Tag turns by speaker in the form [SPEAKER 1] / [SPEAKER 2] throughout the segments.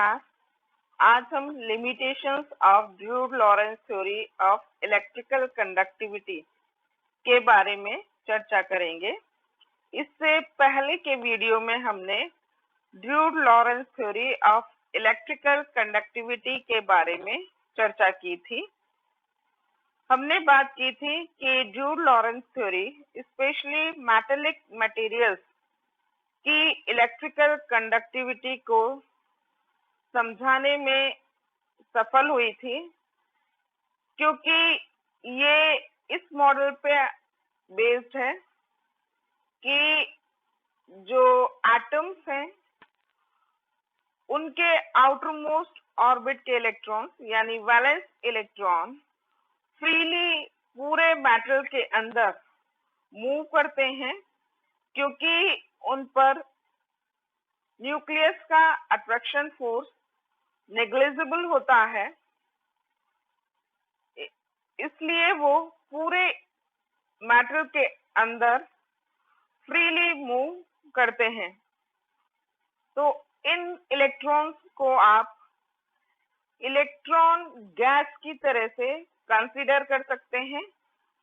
[SPEAKER 1] नमस्कार। आज हम limitations of dude Lawrence theory of electrical conductivity के बारे में चर्चा करेंगे। इससे पहले के वीडियो में हमने dude Lawrence theory of electrical conductivity के बारे में चर्चा की थी। हमने बात की थी कि dude Lawrence theory specially metallic materials की इलेक्ट्रिकल कंडक्टिविटी को समझाने में सफल हुई थी, क्योंकि ये इस मॉडल पे बेस्ड है कि जो एटम्स हैं उनके आउटर मोस्ट ऑर्बिट के इलेक्ट्रॉन्स यानी वैलेंस इलेक्ट्रॉन फ्रीली पूरे मैटर के अंदर मूव करते हैं, क्योंकि उन पर न्यूक्लियस का अट्रैक्शन फोर्स नेग्लिजिबल होता है। इसलिए वो पूरे मैटर के अंदर फ्रीली मूव करते हैं। तो इन इलेक्ट्रॉन्स को आप इलेक्ट्रॉन गैस की तरह से कंसीडर कर सकते हैं,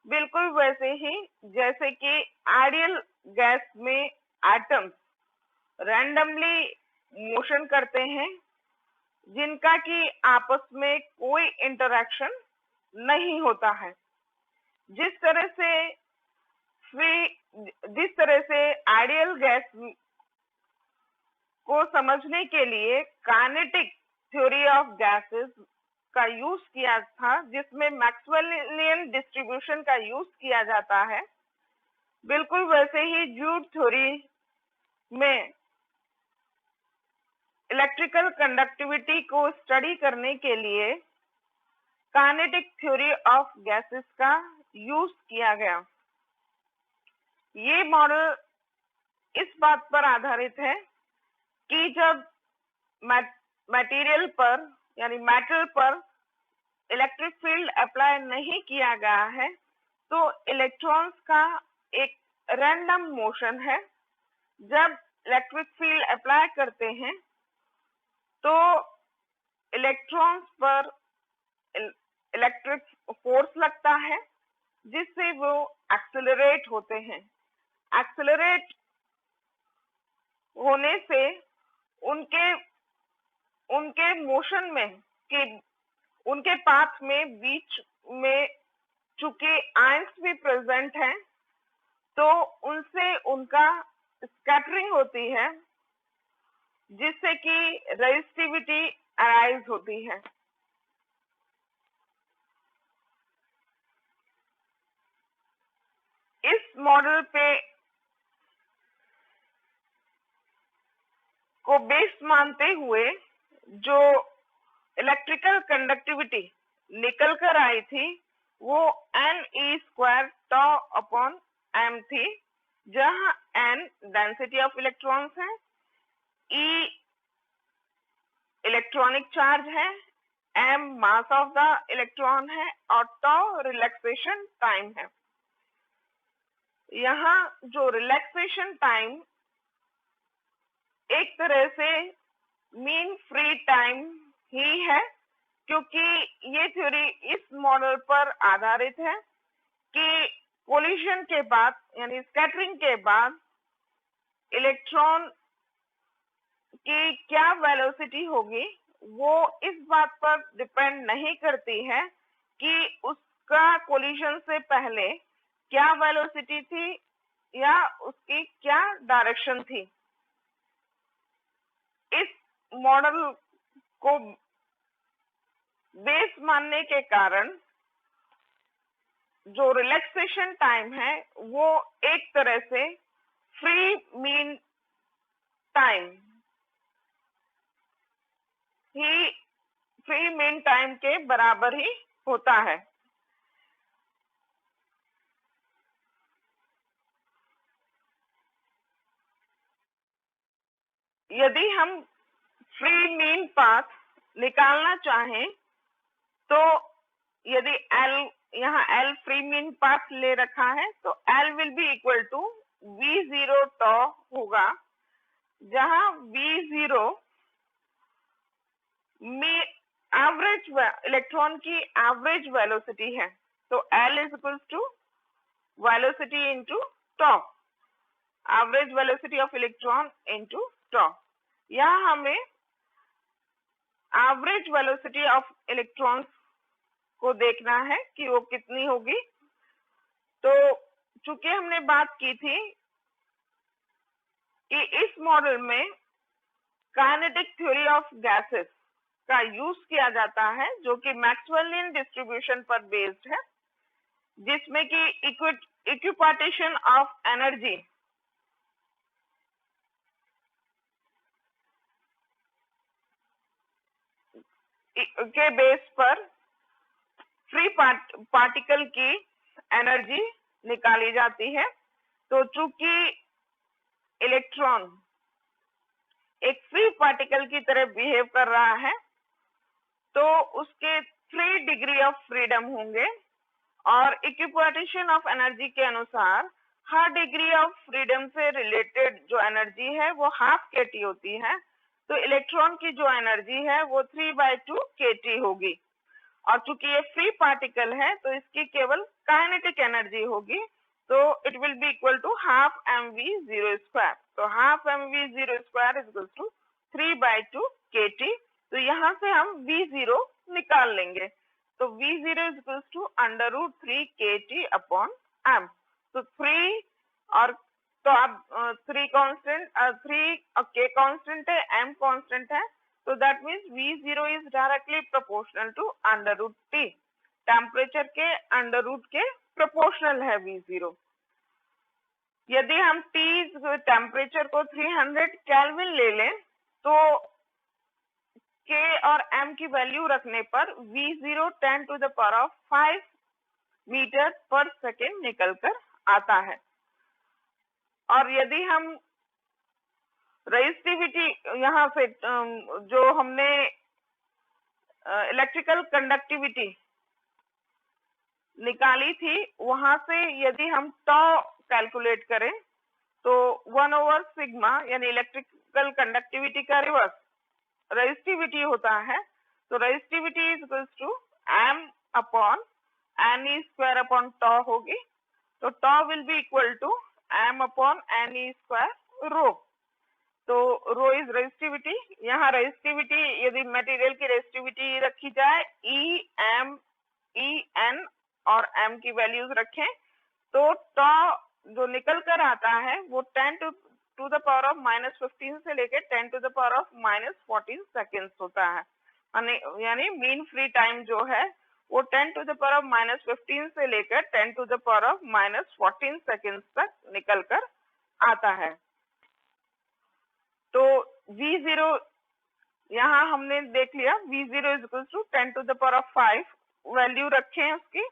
[SPEAKER 1] बिल्कुल वैसे ही जैसे कि आइडियल गैस में एटम्स रैंडमली मोशन करते हैं, जिनका कि आपस में कोई इंटरैक्शन नहीं होता है। जिस तरह से आइडियल गैस को समझने के लिए काइनेटिक थ्योरी ऑफ गैसेस का यूज किया था, जिसमें मैक्सवेलियन डिस्ट्रीब्यूशन का यूज किया जाता है, बिल्कुल वैसे ही ड्यूड थ्योरी में इलेक्ट्रिकल कंडक्टिविटी को स्टडी करने के लिए काइनेटिक थ्योरी ऑफ गैसेस का यूज किया गया। ये मॉडल इस बात पर आधारित है कि जब मटेरियल पर यानी मेटल पर इलेक्ट्रिक फील्ड अप्लाई नहीं किया गया है, तो इलेक्ट्रॉन्स का एक रैंडम मोशन है। जब इलेक्ट्रिक फील्ड अप्लाई करते हैं तो इलेक्ट्रॉन्स पर इलेक्ट्रिक फोर्स लगता है, जिससे वो एक्सेलरेट होते हैं। एक्सेलरेट होने से उनके मोशन में कि उनके पाथ में बीच में चूंकि आयंस भी प्रेजेंट हैं, तो उनसे उनका स्कैटरिंग होती है, जिससे कि रेजिस्टिविटी अराइज होती है। इस मॉडल पे को बेस मानते हुए जो इलेक्ट्रिकल कंडक्टिविटी निकल कर आई थी, वो Ne² tau अपॉन m थी, जहां n डेंसिटी ऑफ इलेक्ट्रॉन्स है, E इलेक्ट्रॉनिक चार्ज है, m mass of the electron है और tau रिलैक्सेशन टाइम है। यहाँ जो रिलैक्सेशन टाइम एक तरह से मीन फ्री टाइम ही है, क्योंकि ये थ्योरी इस मॉडल पर आधारित है कि कोलिजन के बाद यानी स्कैटरिंग के बाद इलेक्ट्रॉन की क्या वेलोसिटी होगी, वो इस बात पर डिपेंड नहीं करती है कि उसका कोलिजन से पहले क्या वेलोसिटी थी या उसकी क्या डायरेक्शन थी। इस मॉडल को बेस मानने के कारण जो रिलैक्सेशन टाइम है, वो एक तरह से फ्री मीन टाइम के बराबर ही होता है। यदि हम फ्री मीन पाथ निकालना चाहें, तो यदि L यहाँ L फ्री मीन पाथ ले रखा है, तो L will be equal to V0 tau होगा, जहां V0 में एवरेज इलेक्ट्रॉन की एवरेज वेलोसिटी है, तो L is equals to velocity into tau, average velocity of electron into tau. यहाँ हमें एवरेज वेलोसिटी ऑफ इलेक्ट्रॉन्स को देखना है कि वो कितनी होगी। तो चूंकि हमने बात की थी कि इस मॉडल में काइनेटिक थ्योरी ऑफ गैसेस का यूज किया जाता है, जो कि मैक्सवेलियन डिस्ट्रीब्यूशन पर बेस्ड है, जिसमें कि इक्विपार्टीशन ऑफ एनर्जी के बेस पर फ्री पार्टिकल की एनर्जी निकाली जाती है। तो चूंकि इलेक्ट्रॉन एक फ्री पार्टिकल की तरह बिहेव कर रहा है, तो उसके 3 डिग्री ऑफ फ्रीडम होंगे, और इक्विपार्टीशन ऑफ एनर्जी के अनुसार हर डिग्री ऑफ फ्रीडम से रिलेटेड जो एनर्जी है वो हाफ kT होती है। तो इलेक्ट्रॉन की जो एनर्जी है वो 3/2 kT होगी, और चूंकि ये फ्री पार्टिकल है तो इसकी केवल काइनेटिक एनर्जी होगी, तो it will be equal to half mv0²। तो half mv0² is equal to 3/2 kT। तो यहाँ से हम v0 निकाल लेंगे, तो v0 is equal to √3 kT upon m। तो 3 और तो अब 3 कांस्टेंट, 3 k कांस्टेंट है, m कांस्टेंट है, so that means V0 is directly proportional to √T, temperature के अंडर के प्रोपोर्शनल है V0। यदि हम T टेम्परेचर को 300 केल्विन ले लें, तो K और M की वैल्यू रखने पर V0 10⁵ मीटर पर सेकेंड निकलकर आता है। और यदि हम रेजिस्टिविटी यहाँ से जो हमने इलेक्ट्रिकल कंडक्टिविटी निकाली थी, वहां से यदि हम टॉ कैलकुलेट करें तो 1/सिग्मा यानी इलेक्ट्रिकल कंडक्टिविटी का रिवर्स रेजिस्टिविटी होता है। तो resistivity is equals to m upon ne² upon tau होगी। तो tau will be equal to m upon ne² rho. तो रो इज रेजिस्टिविटी। यहाँ रेजिस्टिविटी यदि मटेरियल की रेजिस्टिविटी रखी जाए E, M, E, N और M की वैल्यूज रखें, तो टॉ जो निकल कर आता है वो 10⁻⁻15 से लेकर 10⁻⁻14 सेकेंड्स होता है। यानी मीन फ्री टाइम जो है वो 10⁻⁻15 से लेकर 10⁻⁻14 सेकेंड्स तक निकल कर आता है। तो V0 यहाँ हमने देख लिया, V0 is equal to 10⁵ value रखें उसकी,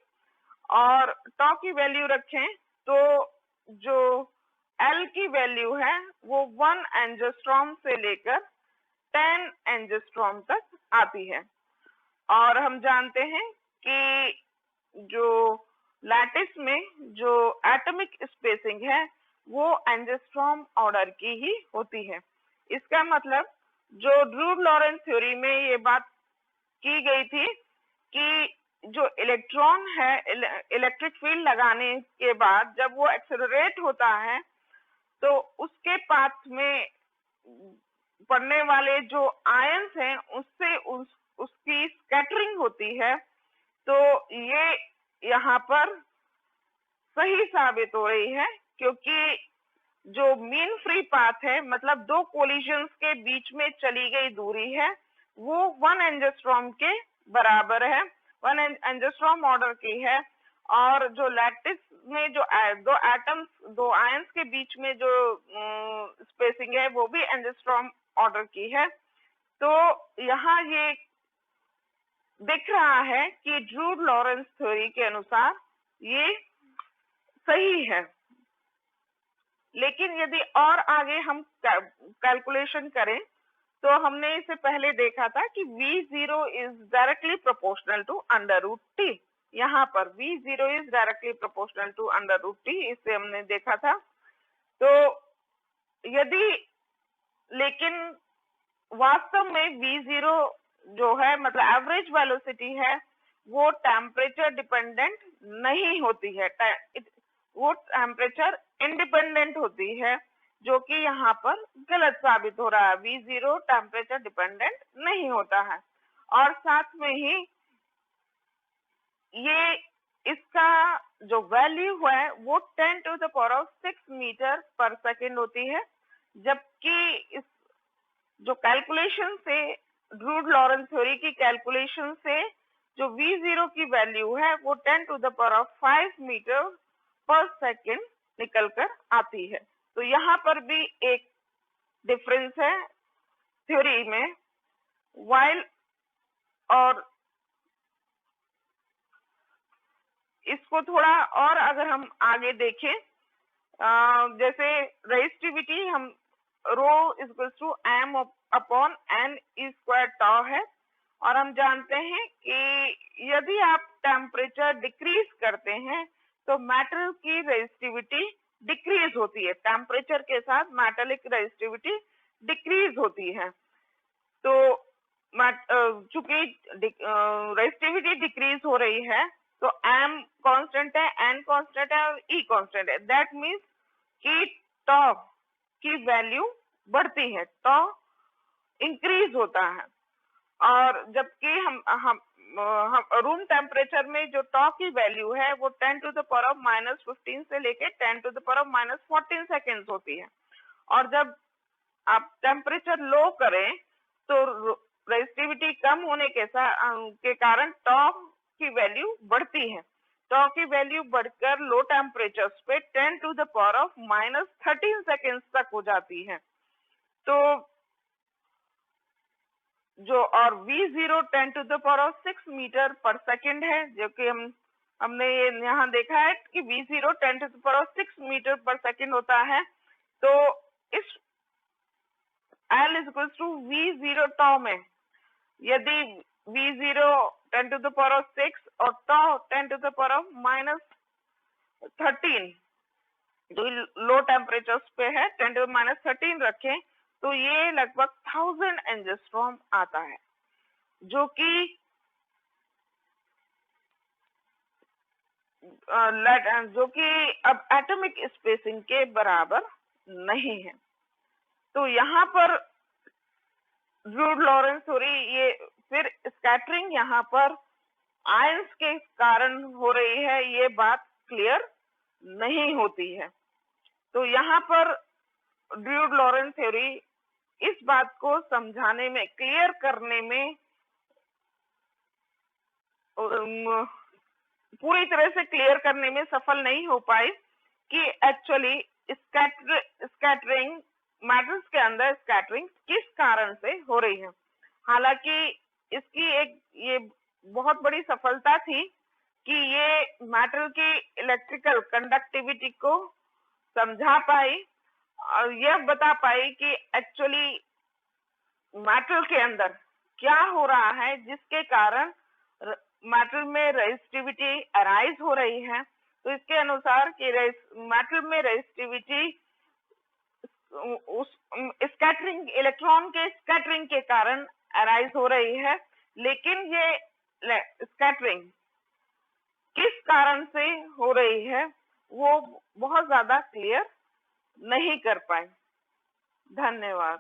[SPEAKER 1] और टॉ की वैल्यू रखें, तो जो L की वैल्यू है वो 1 एंजिस्ट्रॉम से लेकर 10 एंजिस्ट्रॉम तक आती है। और हम जानते हैं कि जो लैटिस में जो एटॉमिक स्पेसिंग है वो एंजिस्ट्रॉम ऑर्डर की ही होती है। इसका मतलब जो ड्रू लॉरेंस थ्योरी में ये बात की गई थी कि जो इलेक्ट्रॉन है इलेक्ट्रिक फील्ड लगाने के बाद जब वो एक्सेलरेट होता है, तो उसके पाथ में पड़ने वाले जो आयंस हैं उससे उसकी स्कैटरिंग होती है। तो ये यहाँ पर सही साबित हो रही है, क्योंकि जो मीन फ्री पाथ है, मतलब दो कोलिजन्स के बीच में चली गई दूरी है, वो 1 एंजिस्ट्रॉम के बराबर है, 1 एंजिस्ट्रॉम ऑर्डर की है। और जो लैटिस में जो दो आयंस के बीच में जो स्पेसिंग है वो भी एंजिस्ट्रॉम ऑर्डर की है। तो यहाँ ये दिख रहा है कि ड्रू लॉरेंस थ्योरी के अनुसार ये सही है। लेकिन यदि और आगे हम कैलकुलेशन करें, तो हमने इसे पहले देखा था कि V0 is directly proportional to √T। यहाँ पर V0 is directly proportional to √T, इसे हमने देखा था। तो यदि लेकिन वास्तव में V0 जो है मतलब एवरेज वेलोसिटी है वो टेम्परेचर डिपेंडेंट नहीं होती है, वो टेम्परेचर इंडिपेंडेंट होती है, जो कि यहाँ पर गलत साबित हो रहा है। V0 टेम्परेचर डिपेंडेंट नहीं होता है। और साथ में ही ये इसका जो वैल्यू है वो 10⁶ मीटर पर सेकेंड होती है, जबकि इस जो कैलकुलेशन से ड्रूड लॉरेंस थ्योरी की कैलकुलेशन से जो V0 की वैल्यू है वो 10⁵ मीटर पर सेकेंड निकल कर आती है। तो यहाँ पर भी एक डिफरेंस है थ्योरी में। वाइल और इसको थोड़ा और अगर हम आगे देखें, जैसे रेजिस्टिविटी हम रो m/n² है, और हम जानते हैं कि यदि आप टेम्परेचर डिक्रीज करते हैं तो मेटल की रेजिस्टिविटी डिक्रीज होती है, टेम्परेचर के साथ मेटलिक रेजिस्टिविटी डिक्रीज होती है। तो चूंकि रेजिस्टिविटी डिक्रीज हो रही है तो m कांस्टेंट है, n कांस्टेंट है और e कांस्टेंट है। दैट मींस कि टॉ की वैल्यू बढ़ती है, टॉ इंक्रीज होता है। और जबकि हम रूम टेम्परेचर में जो टॉ की वैल्यू है वो 10⁻⁻15 से लेके 10⁻⁻14 सेकेंड्स होती है। और जब आप टेम्परेचर लो करें तो रेजिस्टिविटी कम होने के कारण टॉ की वैल्यू बढ़ती है। टॉ की वैल्यू बढ़कर लो टेम्परेचर्स पे 10⁻⁻13 सेकेंड्स तक हो जाती है। तो जो और V0 10⁶ मीटर पर सेकेंड है, जो कि हमने ये यहाँ देखा है कि V0 10⁶ मीटर पर सेकेंड होता है। तो इस L = V0 टॉ में यदि V0 10⁶ और टॉ 10⁻⁻13 जो लो टेम्परेचर्स पे है 10⁻13 रखें तो ये लगभग 1000 एंजिस्ट्रॉम आता है, जो कि अब एटॉमिक स्पेसिंग के बराबर नहीं है। तो यहाँ पर ड्रूड लॉरेंस थ्योरी, ये फिर स्कैटरिंग यहाँ पर आयंस के कारण हो रही है, ये बात क्लियर नहीं होती है। तो यहाँ पर ड्रूड लॉरेंस थ्योरी इस बात को समझाने में, क्लियर करने में पूरी तरह से क्लियर करने में सफल नहीं हो पाई कि एक्चुअली स्कैटरिंग मैटर्स के अंदर स्कैटरिंग किस कारण से हो रही है। हालांकि इसकी एक ये बहुत बड़ी सफलता थी कि ये मैटर की इलेक्ट्रिकल कंडक्टिविटी को समझा पाई और यह बता पाई कि एक्चुअली मैटर के अंदर क्या हो रहा है जिसके कारण मैटर में रेजिस्टिविटी अराइज हो रही है। तो इसके अनुसार कि मैटर में रेजिस्टिविटी उस स्कैटरिंग, इलेक्ट्रॉन के स्कैटरिंग के कारण अराइज हो रही है, लेकिन ये स्कैटरिंग किस कारण से हो रही है वो बहुत ज्यादा क्लियर नहीं कर पाए। धन्यवाद।